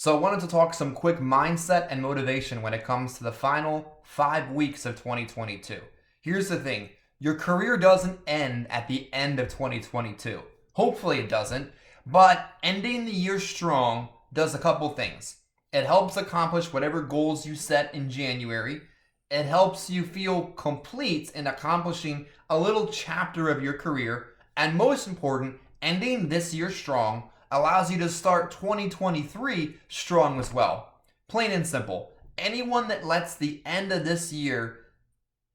So I wanted to talk some quick mindset and motivation when it comes to the final 5 weeks of 2022. Here's the thing. Your career doesn't end at the end of 2022. Hopefully it doesn't, but ending the year strong does a couple things. It helps accomplish whatever goals you set in January. It helps you feel complete in accomplishing a little chapter of your career. And most important, ending this year strong allows you to start 2023 strong as well. Plain and simple. Anyone that lets the end of this year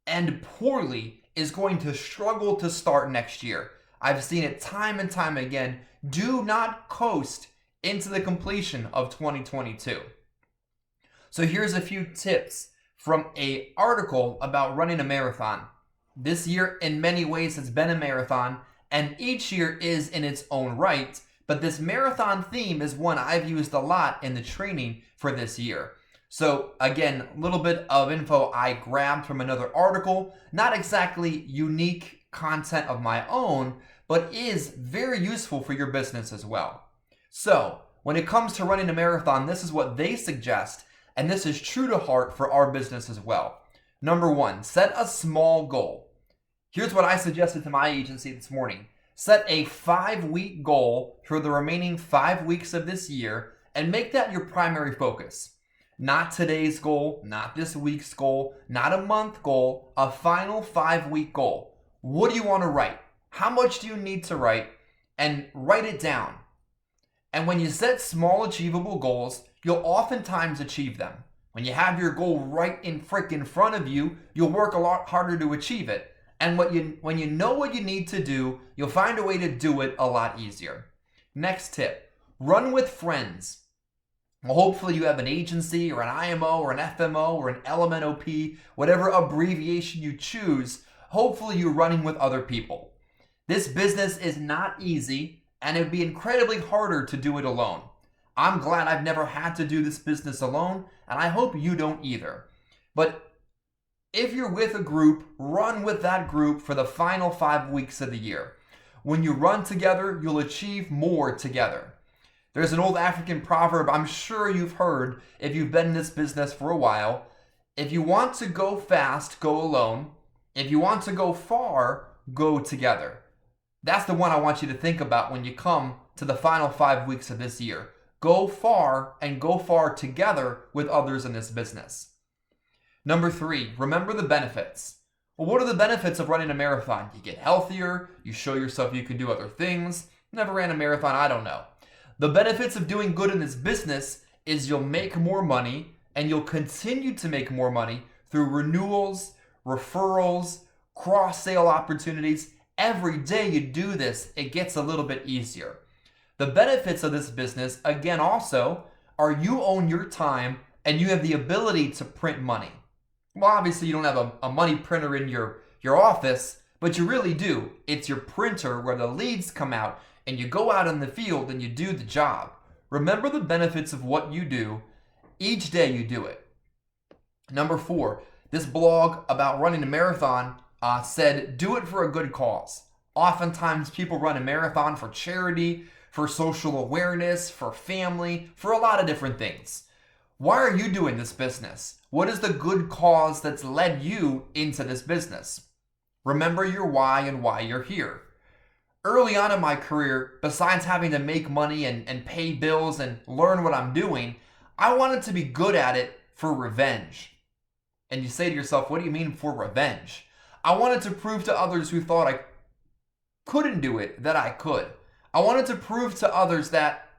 end poorly is going to struggle to start next year. I've seen it time and time again. Do not coast into the completion of 2022. So here's a few tips from an article about running a marathon. This year, in many ways, has been a marathon, and each year is in its own right. But this marathon theme is one I've used a lot in the training for this year. So again, a little bit of info I grabbed from another article, not exactly unique content of my own, but is very useful for your business as well. So when it comes to running a marathon, this is what they suggest, and this is true to heart for our business as well. Number one, set a small goal. Here's what I suggested to my agency this morning. Set a 5-week goal for the remaining 5 weeks of this year and make that your primary focus. Not today's goal, not this week's goal, not a month goal, a final 5-week goal. What do you want to write? How much do you need to write? And write it down. And when you set small achievable goals, you'll oftentimes achieve them. When you have your goal right in front of you, you'll work a lot harder to achieve it. And when you know what you need to do, you'll find a way to do it a lot easier. Next tip, run with friends. Well, hopefully you have an agency or an IMO or an FMO or an LMNOP, whatever abbreviation you choose. Hopefully you're running with other people. This business is not easy, and it'd be incredibly harder to do it alone. I'm glad I've never had to do this business alone, and I hope you don't either. But if you're with a group, run with that group for the final 5 weeks of the year. When you run together, you'll achieve more together. There's an old African proverb I'm sure you've heard if you've been in this business for a while. If you want to go fast, go alone. If you want to go far, go together. That's the one I want you to think about when you come to the final 5 weeks of this year. Go far, and go far together with others in this business. Number 3, remember the benefits. Well, what are the benefits of running a marathon? You get healthier, you show yourself you can do other things. Never ran a marathon, I don't know. The benefits of doing good in this business is you'll make more money, and you'll continue to make more money through renewals, referrals, cross-sale opportunities. Every day you do this, it gets a little bit easier. The benefits of this business, again, also, are you own your time and you have the ability to print money. Well, obviously you don't have a money printer in your office, but you really do. It's your printer where the leads come out and you go out in the field and you do the job. Remember the benefits of what you do. Each day you do it. Number 4, this blog about running a marathon said, do it for a good cause. Oftentimes people run a marathon for charity, for social awareness, for family, for a lot of different things. Why are you doing this business? What is the good cause that's led you into this business? Remember your why and why you're here. Early on in my career, besides having to make money and pay bills and learn what I'm doing, I wanted to be good at it for revenge. And you say to yourself, what do you mean for revenge? I wanted to prove to others who thought I couldn't do it that I could. I wanted to prove to others that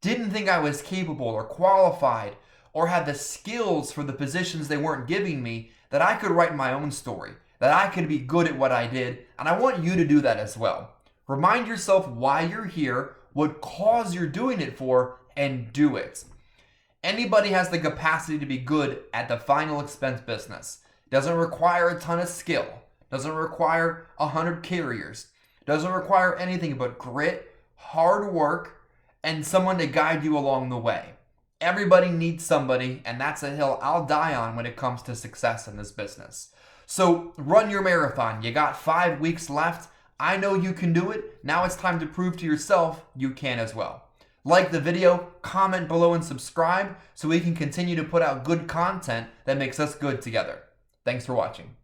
didn't think I was capable or qualified or had the skills for the positions they weren't giving me, that I could write my own story, that I could be good at what I did, and I want you to do that as well. Remind yourself why you're here, what cause you're doing it for, and do it. Anybody has the capacity to be good at the final expense business. Doesn't require a ton of skill, doesn't require 100 carriers, doesn't require anything but grit, hard work, and someone to guide you along the way. Everybody needs somebody, and that's a hill I'll die on when it comes to success in this business. So run your marathon. You got 5 weeks left. I know you can do it. Now it's time to prove to yourself you can as well. Like the video, comment below, and subscribe so we can continue to put out good content that makes us good together. Thanks for watching.